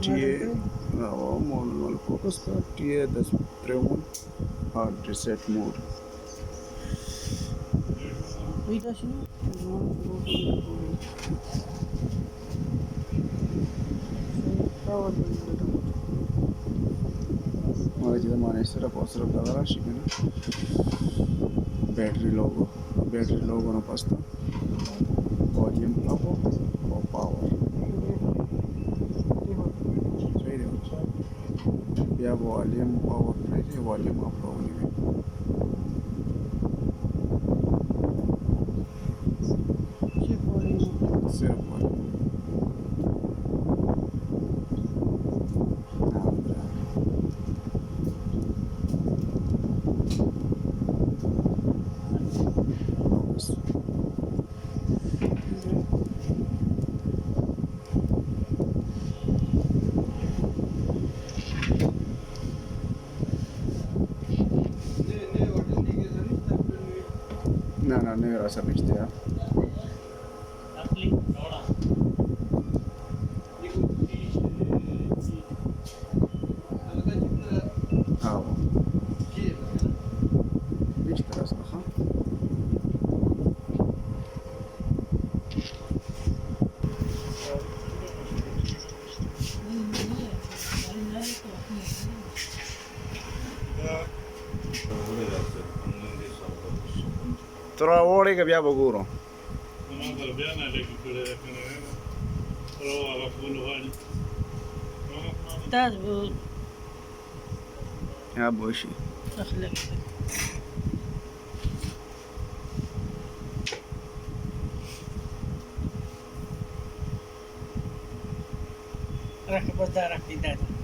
TA manual focus का TA 1053 hard reset mode Mari kita mana istilah poster dagar shikena battery logo na pasta volume up or power सही देखो या volume power नहीं volume up होगी सिर्फ volume No, non era sapete ya. हाँ इस तरह से हाँ Trovare che abbiamo curo. يا بوشي ركب الدار في دادا